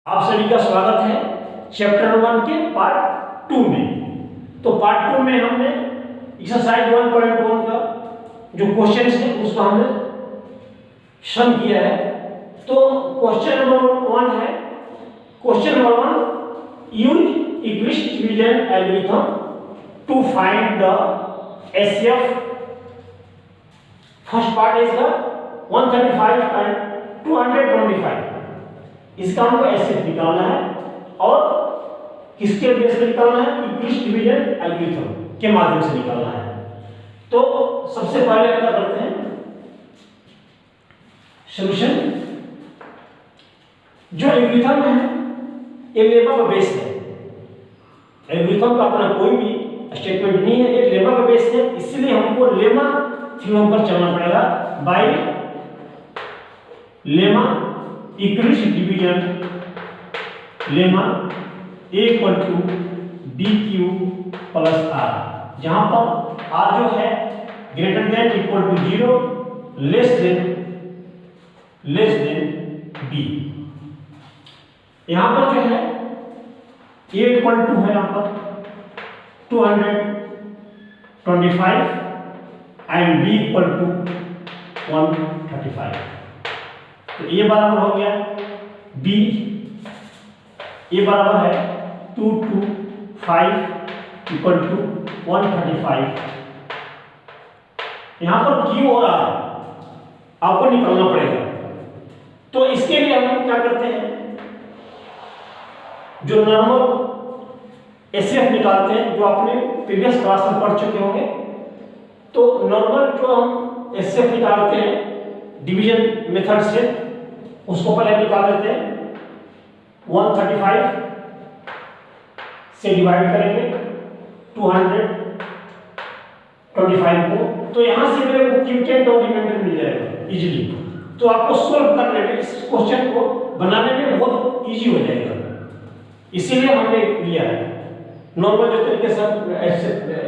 आप सभी का स्वागत है चैप्टर 1 के पार्ट 2 में। तो पार्ट 2 में हमने एक्सरसाइज 1.1 का जो क्वेश्चन है उसको हमने सम किया है। तो क्वेश्चन नंबर 1 है, question number 1, use English division algorithm to find the HCF. First part is the 135 and 225। इसका हमको एचसीएफ निकालना है और किसके बेस पे निकालना है? इंग्लिश डिवीजन एल्गोरिथम के माध्यम से निकालना है। तो सबसे पहले क्या करते हैं, सॉल्यूशन। जो एल्गोरिथम है ये लेमा का बेस है। एल्गोरिथम का अपना कोई भी स्टेटमेंट नहीं है, एक लेमा का बेस है, इसलिए हमको लेमा थ्योरम पर चलना पड़ेगा। By lemma English division lemma A equal to D Q plus R, जहां पर आर जो है greater than equal to 0 less than B. यहां पर जो है A इक्वल टू है यहां पर 225 एंड B इक्वल टू 135। तो ये बराबर हो गया B, ये बराबर है 225 इक्वल टू 135। यहां पर Q और R आपको निकालना पड़ेगा। तो इसके लिए हम क्या करते हैं, जो नॉर्मल एचसीएफ निकालते हैं, जो आपने प्रीवियस क्लास में पढ़ चुके होंगे। तो नॉर्मल जो हम एचसीएफ निकालते हैं डिवीजन मेथड से, उसको पहले निकाल देते हैं। 135 से डिवाइड करेंगे 225 को, तो यहां से मेरे को क्यूटेंट और रिमाइंडर मिल जाएगा इजीली। तो आपको सोल्व करने में, इस क्वेश्चन को बनाने में बहुत इजी हो जाएगा, इसीलिए हमने लिया है। नॉर्मल जो तरीके से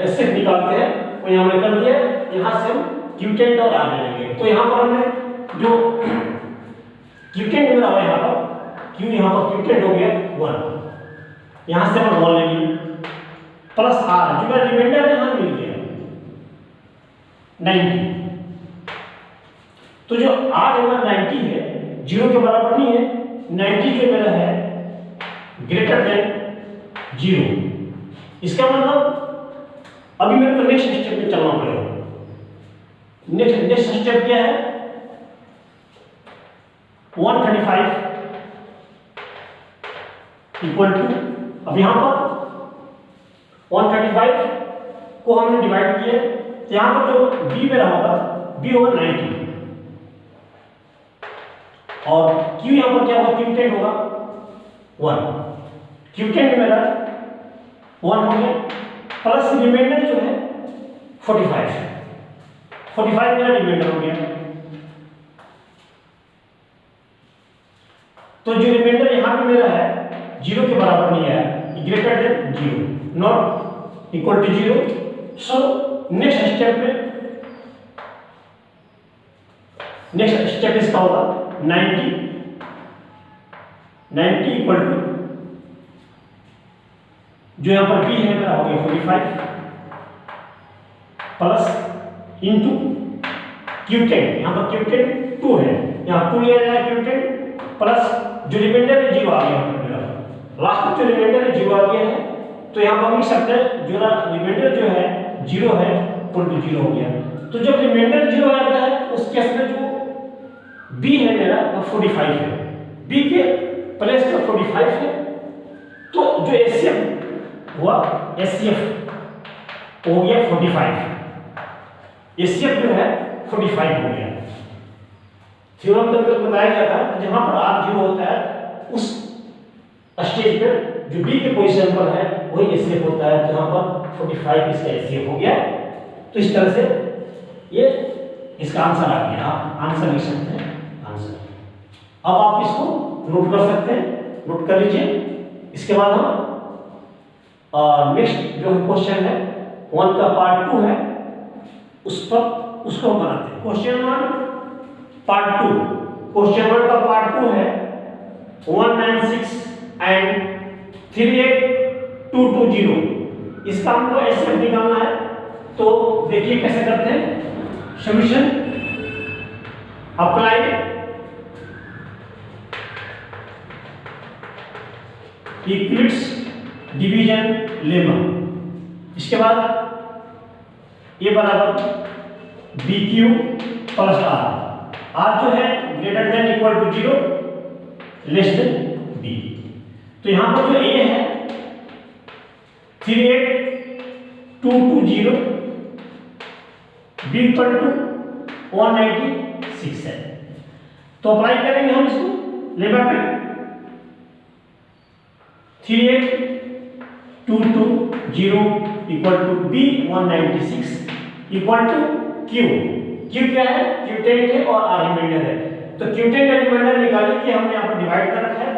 एचसीएफ निकालते हैं वो यहां हमने कर दिया। यहां से हम क्यूटेंट और आर ले लेंगे। तो यहां पर हमने जो क्यूटेंट मेरा है यहां पर क्यू, यहां पर क्यूटेंट हो गया 1, यहां से हम 1 ले लिए प्लस आर, जो मेरा रिमाइंडर है यहां मिल गया 90। तो जो आर है 90 है, 0 के बराबर नहीं है। 90 जो मेरा है ग्रेटर देन 0। इसका मतलब अभी मेरे को नेक्स्ट स्टेप में चलना पड़ेगा। नेक्स्ट स्टेप क्या है? 135 इक्वल टू, अब यहां पर 135 को हमने डिवाइड किया, तो यहां पर जो b मेरा होगा, b होगा 90 और q यहां पर क्या होगा? क्यूटेंट होगा 1। क्यूटेंट मेरा 1 हो गया प्लस रिमाइंडर जो है 45 मेरा रिमाइंडर हो गया। तो जो रिमाइंडर यहां पे मेरा है 0 के बराबर नहीं है, greater than 0, not equal to 0। So next step इसका होगा 90 इक्वल टू, जो यहां पर b है मेरा हो गया 45 प्लस इंटू क्यूटेंट, यहां पर क्यूटेंट 2 है, यहां 2 लिया जाएगा क्यूटेंट प्लस जो रिमाइंडर है 0 आ गया मेरा, लास्ट में जो रिमाइंडर है 0 आ गया है। तो यहां पर हम लिख सकते हैं जो रिमाइंडर जो है 0 है इक्वल टू 0 हो गया। तो जब रिमाइंडर 0 आता है उस केस में जो b है मेरा वो 45 है, b के प्लेस पर 45 है। तो जो एचसीएफ हुआ, एचसीएफ हो गया 45, एचसीएफ जो है 45 हो गया। थ्योरम में बताया गया था जहां पर r 0 होता है उस स्टेज पर जो b के पोजीशन पर है वही एचसीएफ होता है, जहां पर 45 इसका एचसीएफ हो गया। तो इस तरह से ये इसका आंसर आ गया। आप आंसर लिख सकते हैं, आंसर। अब आप इसको नोट कर सकते हैं, नोट कर लीजिए। इसके बाद हम नेक्स्ट जो क्वेश्चन है 1 का पार्ट 2 है, उसको हम बनाते हैं। क्वेश्चन 1 पार्ट 2, क्वेश्चन 1 का पार्ट 2 है 196 एंड 38220, इसका हमको एसएफ निकालना है। तो देखिए कैसे करते हैं। Solution apply Euclid's division lemma, इसके बाद ये बराबर BQ प्लस R, R जो है greater than equal to 0 less than B। तो यहां पर जो A है 38220, B इक्वल टू 196 है। तो अप्लाई करेंगे हम इसको लेमा पे। 38220 equal to B 196 equal to Q। Q क्या है? क्यूटेंट है और R रिमाइंडर है। तो क्यूटेंट और रिमाइंडर निकालने के हमने यहाँ पर डिवाइड कर रखा है।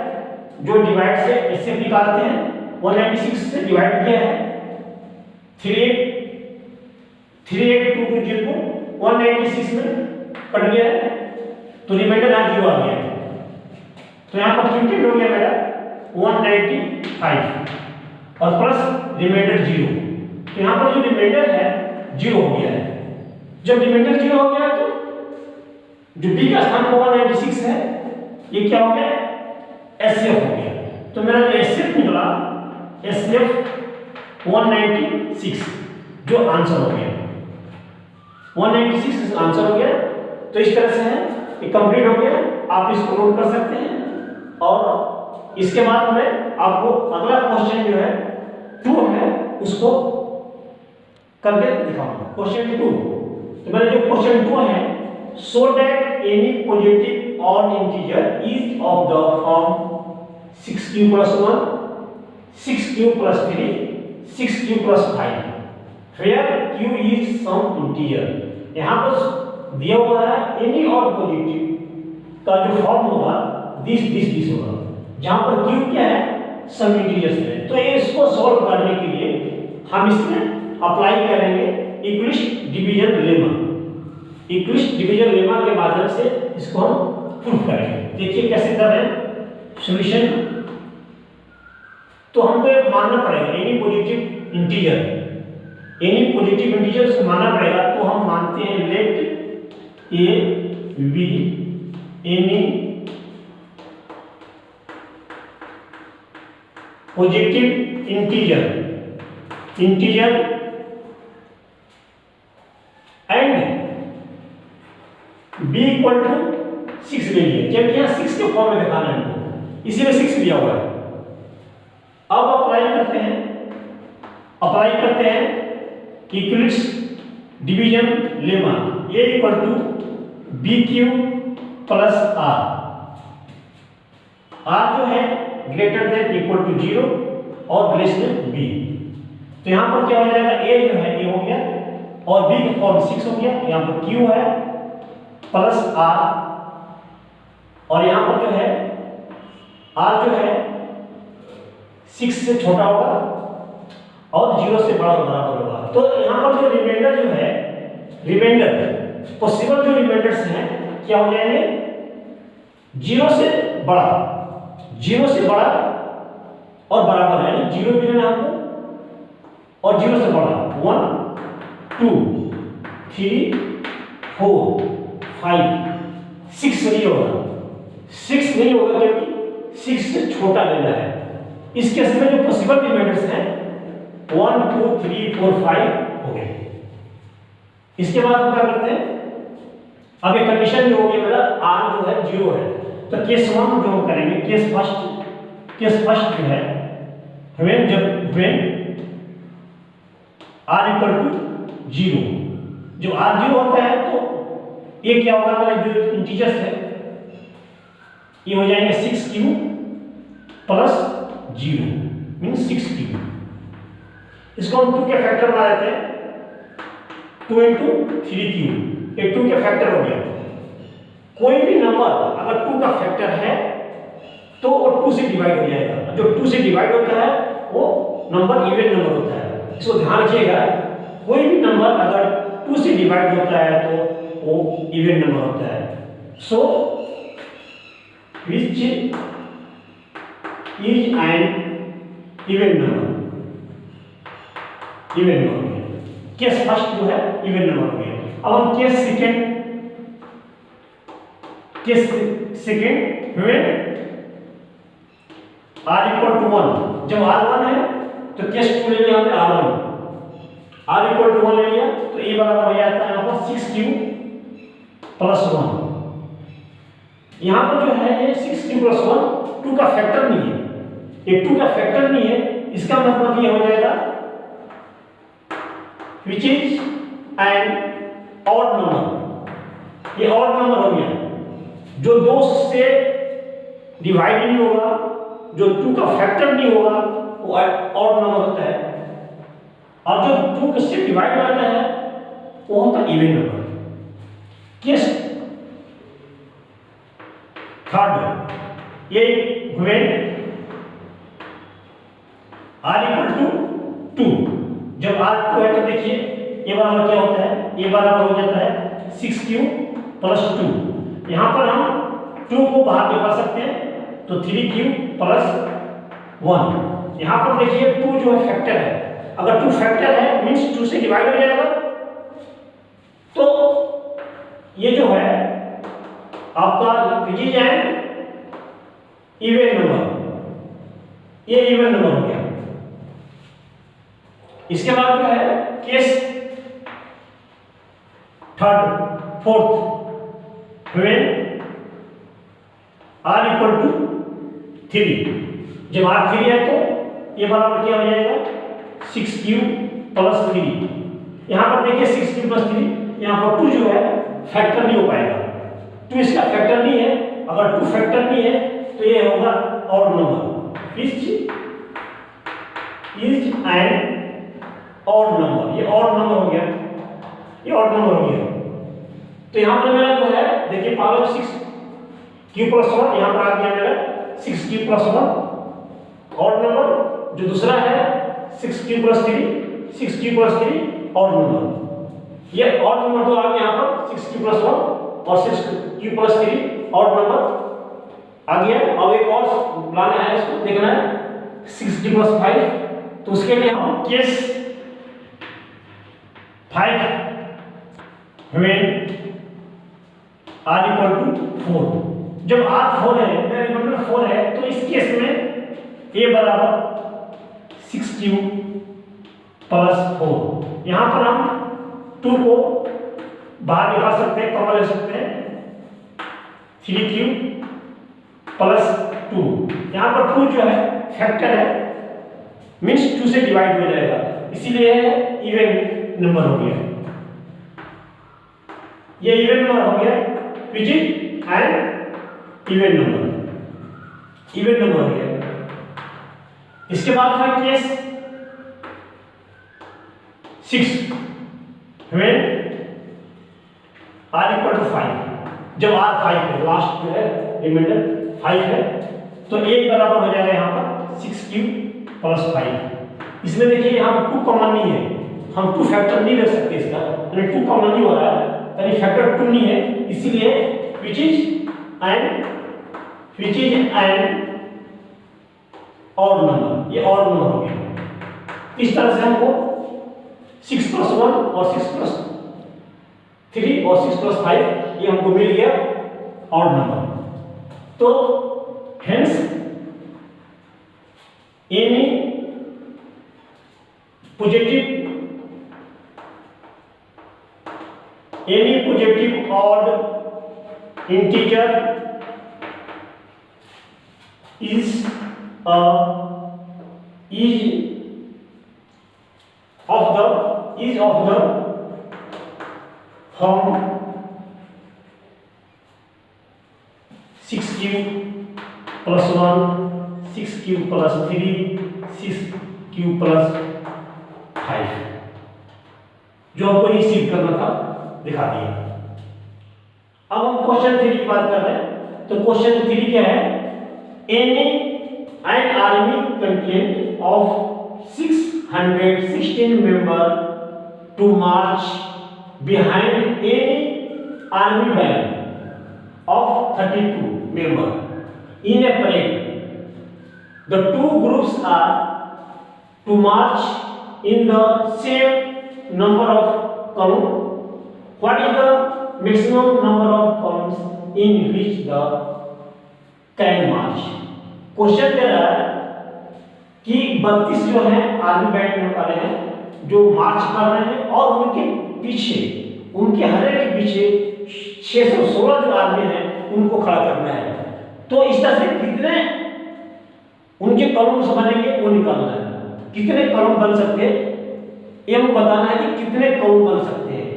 जो डिवाइड से एसएफ निकालते हैं 196 से डिवाइड किया है। 38220 को 196 में कट गया है, तो रिमाइंडर यहाँ 0 आ गया है। तो यहाँ पर क्यूटेंट हो गया मेरा 195 और प्लस रिमाइंडर 0। तो यहाँ पर जो रिमाइंडर है 0 हो गया है। जब रिमाइंडर 0 हो गया तो जो B का स्थान 196 है, ये क्या हो गया? एसएफ हो गया। तो मेरा जो एसएफ निकला एसएफ 196 जो आंसर हो गया। 196 आंसर हो गया। तो इस तरह से है, ये कंप्लीट हो गया। आप इसको नोट कर सकते हैं। और इसके बाद में आपको अगला क्वेश्चन जो है 2 है उसको करके दिखाऊंगा। क्वेश्चन 2, तो मेरा जो क्वेश्चन 2 है, so that any positive odd integer is of the form 6q + 1 6q + 3 6q + 5 where q is some integer. यहां पर दिया हुआ है एनी ऑड पॉजिटिव का जो फॉर्म होगा दिस होगा, जहां पर q क्या है? सम इंटीजर्स है। तो ये इसको सॉल्व करने के लिए हम इसमें अप्लाई करेंगे Euclid's division lemma. Euclid's division lemma के माध्यम से इसको हम प्रूफ करेंगे। देखिए कैसे कर रहे हैं सॉल्यूशन। तो हमको ये मानना पड़ेगा एनी पॉजिटिव इंटीजर को मानना पड़ेगा। तो हम मानते हैं let a be any positive integer and b equal to 6 ले लिए, जबकि यहाँ 6 के फॉर्म में दिखाना है हमको, इसीलिए 6 लिया हुआ है। अब अप्लाई करते हैं Euclid's division lemma. a equal to BQ plus R जो है ग्रेटर देन इक्वल टू 0 और लेस देन B। तो यहां पर क्या हो जाएगा? a जो है a हो गया और b का फॉर्म 6 हो गया। यहां पर q है प्लस r और यहां पर जो है r जो है 6 से छोटा होगा और 0 से बड़ा और बराबर होगा। तो यहां पर जो रिमाइंडर पॉसिबल जो रिमाइंडर्स हैं क्या हो जाएंगे? 0 से बड़ा और बराबर है, 0 भी लेना हमको और 0 से बड़ा 1 2 3 4 5 6 नहीं होगा क्योंकि 6 से छोटा लेना है। इस केस में जो पॉसिबल रिमाइंडर्स हैं 1 2 3 4 5 हो गए। इसके बाद हम क्या करते हैं? अब ये कंडीशन जो होगी मेरा r जो है 0 है। तो केस 1 जो हम करेंगे, केस फर्स्ट जो है when r इक्वल टू 0, जो r 0 होता है तो ये क्या होगा? मेरे जो इंटीजर्स है ये हो जाएंगे 6q प्लस 0 मींस 6q। इसको हम 2 के फैक्टर बना देते हैं, 2 × 3q, ये 2 के फैक्टर हो गया। कोई भी नंबर अगर 2 का फैक्टर है तो वो 2 से डिवाइड हो जाएगा। जो 2 से डिवाइड होता है वो नंबर इवन नंबर होता है। इसको ध्यान रखिएगा, कोई भी नंबर अगर 2 से डिवाइड होता है तो वो इवन नंबर होता है। सो which is an even number, even number हो गया। केस फर्स्ट जो है इवन नंबर हो गया। अब हम case second when r equal to 1, जब r 1 है तो केस 2 ले लिया हमने r1, r इक्वल टू 1 ले लिया तो a बराबर हो जाता है यहाँ पर 6q प्लस 1। यहाँ पर जो है ये 6q प्लस 1 2 का फैक्टर नहीं है, ये 2 का फैक्टर नहीं है, इसका मतलब ये हो जाएगा विच इज एन ऑड नंबर। ये ऑड नंबर हो गया, जो 2 से डिवाइड नहीं होगा, जो 2 का फैक्टर नहीं होगा वो ऑड नंबर होता है, और जो 2 से डिवाइड होता है वो होता है इवन नंबर। केस थर्ड, ये व्हेन r इक्वल टू 2, जब r 2 है तो देखिए ये बराबर क्या होता है, ये बराबर हो जाता है 6q प्लस 2। यहाँ पर हम 2 को बाहर निकाल सकते हैं तो 3q प्लस 1। यहाँ पर देखिए 2 जो है फैक्टर है, अगर 2 फैक्टर है मीन्स 2 से डिवाइड हो जाएगा, तो ये जो है आपका which is an even number, ये इवन नंबर हो गया। इसके बाद जो है case fourth when r equal to 3, जब r 3 है तो ये बराबर क्या हो जाएगा 6q प्लस 3। यहाँ पर देखिए 6q प्लस 3, यहाँ पर 2 जो है फैक्टर नहीं हो पाएगा, 2 इसका फैक्टर नहीं है, अगर 2 फैक्टर नहीं है तो ये होगा odd number, is an odd number. ये ऑड नंबर हो गया, ये ऑड नंबर हो गया। तो यहाँ पर मेरा जो है देखिए पावर 6q प्लस 1, यहाँ पर आ गया मेरा 6q प्लस 1 ऑड नंबर, जो दूसरा है 6q plus 3, 6q plus 3 odd number. ये ऑड नंबर तो आ गया यहाँ पर 6q प्लस 1 और 6q प्लस 3 ऑड नंबर आ गया। अब एक और लाना है, इसको देखना है 6q प्लस 5, तो उसके लिए हम case 5 when r equal to 4, जब r 4 है, मेरा रिमाइंडर 4 है, तो इस केस में a बराबर 6q प्लस 4। यहाँ पर हम 2 को बाहर निकाल सकते हैं, कॉमन ले सकते हैं 3q प्लस 2। यहाँ पर 2 जो है फैक्टर है मीन्स 2 से डिवाइड हो जाएगा, इसीलिए इवन नंबर हो गया, ये इवन नंबर हो गया which is an even number, even number हो गया। इसके बाद है case 6 when r equal to 5, जब r 5 है, लास्ट जो है रिमाइंडर 5 है, तो a बराबर हो जाएगा यहाँ पर 6q प्लस 5। इसमें देखिए यहाँ पर 2 कॉमन नहीं है, हम 2 फैक्टर नहीं ले सकते इसका, यानी 2 कॉमन नहीं हो रहा है, यानी फैक्टर 2 नहीं है, इसीलिए विच इज एन ऑड नंबर, ये ऑड नंबर हो गया। इस तरह से हमको 6 प्लस 1 और 6 प्लस 3 और 6 प्लस 5 ये हमको मिल गया ऑड नंबर। तो hence any positive odd integer is of the form 6q plus 1, 6q plus 3, 6q plus 5, जो हमको रिसीव करना था दिखा दिया। अब हम क्वेश्चन 3 की बात कर रहे हैं, तो क्वेश्चन 3 क्या है, an army contingent of 616 members to march behind any army band of 32 members in a parade the two groups are to march in the same number of columns. What is the maximum number of columns in which the can march? Question दे रहा है कि 32 जो है army band वाले हैं जो मार्च कर रहे हैं और उनके पीछे, उनके हर एक के पीछे 616 जो आर्मी हैं उनको खड़ा करना है। तो इस तरह से कितने उनके कॉलम्स बनेंगे वो निकालना है। कितने कॉलम बन सकते हैं ये हमको बताना है कि कितने कॉलम बन सकते हैं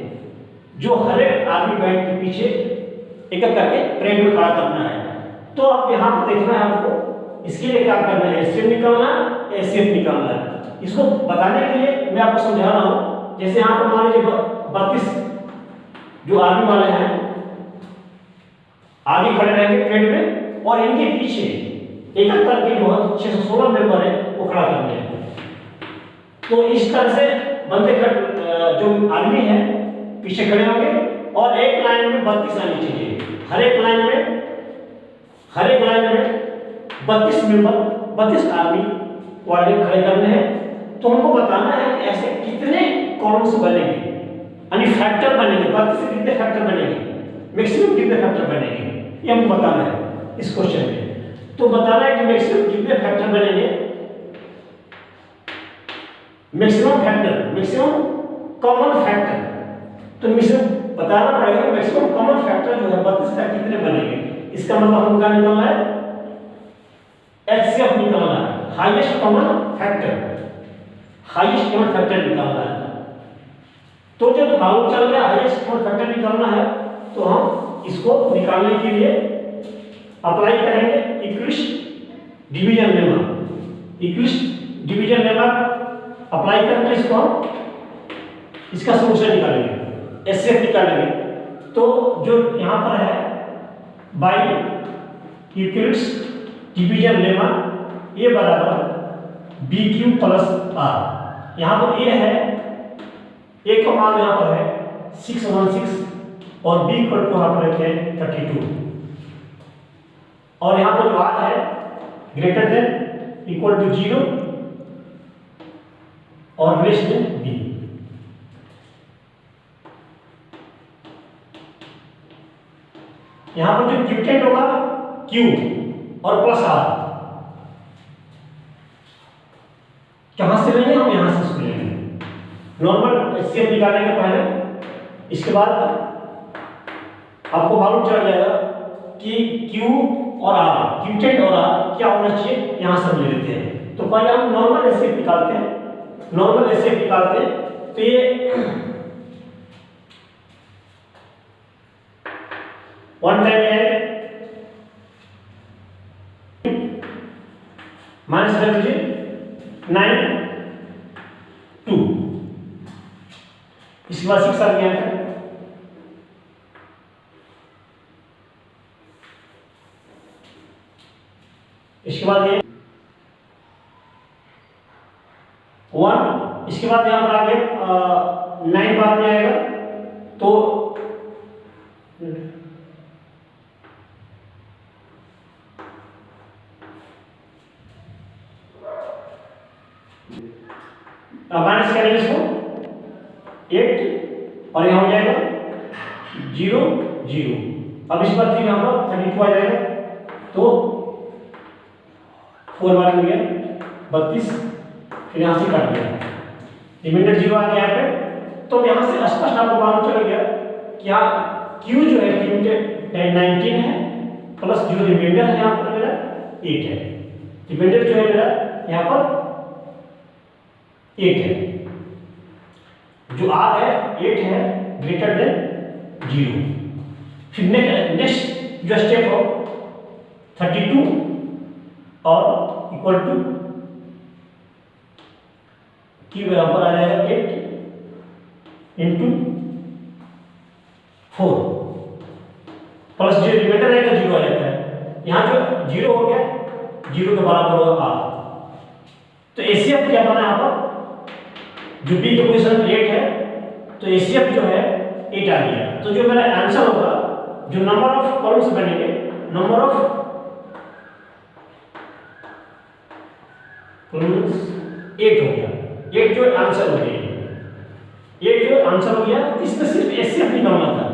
जो हर एक आर्मी बैंड के पीछे एक एक करके परेड में खड़ा करना है। तो अब यहाँ पर देखना है आपको, इसके लिए क्या करना है, एससीएफ निकालना है, एससीएफ निकालना है। इसको बताने के लिए मैं आपको समझा रहा हूँ। जैसे यहाँ पर मान लीजिए 32 जो आर्मी वाले हैं आगे खड़े रहेंगे परेड में और इनके पीछे एक एक करके जो 616 मेंबर है वो खड़ा करने हैं। तो इस तरह से बंदे जो आर्मी है पीछे खड़े होंगे और एक लाइन में 32 आनी चाहिए। हर एक लाइन में 32 मेंबर 32 आर्मी वाले खड़े करने हैं। तो हमको बताना है कि ऐसे कितने कॉलम्स बनेंगे, यानी फैक्टर बनेंगे, 32 से कितने फैक्टर बनेंगे, मैक्सिमम कितने फैक्टर बनेंगे, ये हमको बताना है इस क्वेश्चन में। तो बताना है कि मैक्सिमम कितने फैक्टर बनेंगे, maximum factor, maximum common factor. तो मैक्सिमम बताना पड़ेगा कि मैक्सिमम कॉमन फैक्टर जो है 32 का कितने बनेंगे। इसका मतलब हमको क्या निकालना है, एचसीएफ निकालना है, highest common factor, highest common factor निकालना है। तो जब मालूम चल गया हाईएस्ट कॉमन फैक्टर निकालना है तो हम इसको निकालने के लिए अप्लाई करेंगे Euclid's division lemma. Euclid's division lemma apply करके इसको हम इसका सोल्यूशन निकालेंगे, एचसीएफ निकालेंगे। तो जो यहाँ पर है बाई इक्विलिस्ट डिवीजन लेमा ए बराबर बी क्यू प्लस आर। यहाँ पर ए है, ए का मान यहाँ पर है 616 और बी को यहाँ पर रखे 32 और यहाँ पर जो आर है ग्रेटर देन इक्वल टू 0 और लेस देन बी। यहाँ पर जो क्यूटेंट होगा क्यू और प्लस आर कहां से लेंगे, हम यहां से इसको लेंगे नॉर्मल एचसीएफ निकालने के पहले। इसके बाद आपको मालूम चल जाएगा कि क्यू और आर, क्यूटेंट और आर क्या होना चाहिए, यहां से हम ले लेते हैं। तो पहले हम नॉर्मल एचसीएफ निकालते हैं, नॉर्मल एचसीएफ निकालते हैं। तो ये वन टाइम है माइनस कर दीजिए 9 2, इसके बाद 6 आ गया है। इसके बाद ये 1, इसके बाद यहाँ पर आगे 9 बाद में आएगा। तो माइनस करेंगे इसको 8 और यहाँ हो जाएगा 0 0। अब इस बार फिर यहाँ पर 32 आ जाएगा। तो 4 बार मिल गया 32, फिर यहाँ से कट गया, रिमाइंडर 0 आ गया यहाँ पे। तो यहाँ से स्पष्ट आपको मालूम चल गया क्या क्यू जो है 19 है प्लस जो रिमाइंडर है यहाँ पर मेरा 8 है। रिमाइंडर जो है मेरा यहाँ पर 8 है, जो आर है 8 है ग्रेटर देन 0। फिर नेक्स्ट जो स्टेप हो 32 और इक्वल टू क्यू यहाँ पर आ जाएगा 8 इंटू 4 प्लस जो रिमाइंडर रहेगा 0 आ जाता है। यहाँ जो 0 हो गया 0 के बराबर होगा आर। तो एसीएफ क्या बना यहाँ पर, जो बी की पोजीशन 8 है तो एसीएफ जो है 8 आ गया। तो जो मेरा आंसर होगा, जो नंबर ऑफ कॉलम्स बनेंगे, नंबर ऑफ 8 हो गया। 8 जो आंसर हो गया, ये जो आंसर हो गया, इसमें सिर्फ एचसीएफ निकालना था।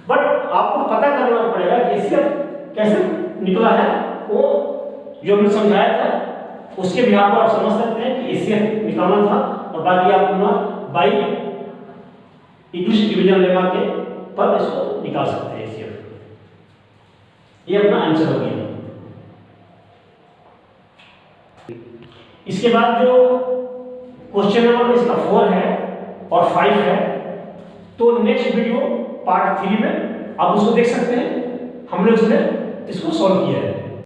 बट आपको पता करना पड़ेगा कि एचसीएफ कैसे निकला है, वो जो हमने समझाया था उसके बिहार पर आप समझ सकते हैं कि एचसीएफ निकालना था, और बाकी आप अपना बाई इंग्लिश डिवीजन लेवा के पर इसको निकाल सकते हैं एचसीएफ। ये अपना आंसर हो गया। इसके बाद जो क्वेश्चन नंबर इसका 4 है और 5 है, तो नेक्स्ट वीडियो पार्ट 3 में आप उसको देख सकते हैं, हमने उसमें इसको सॉल्व किया है।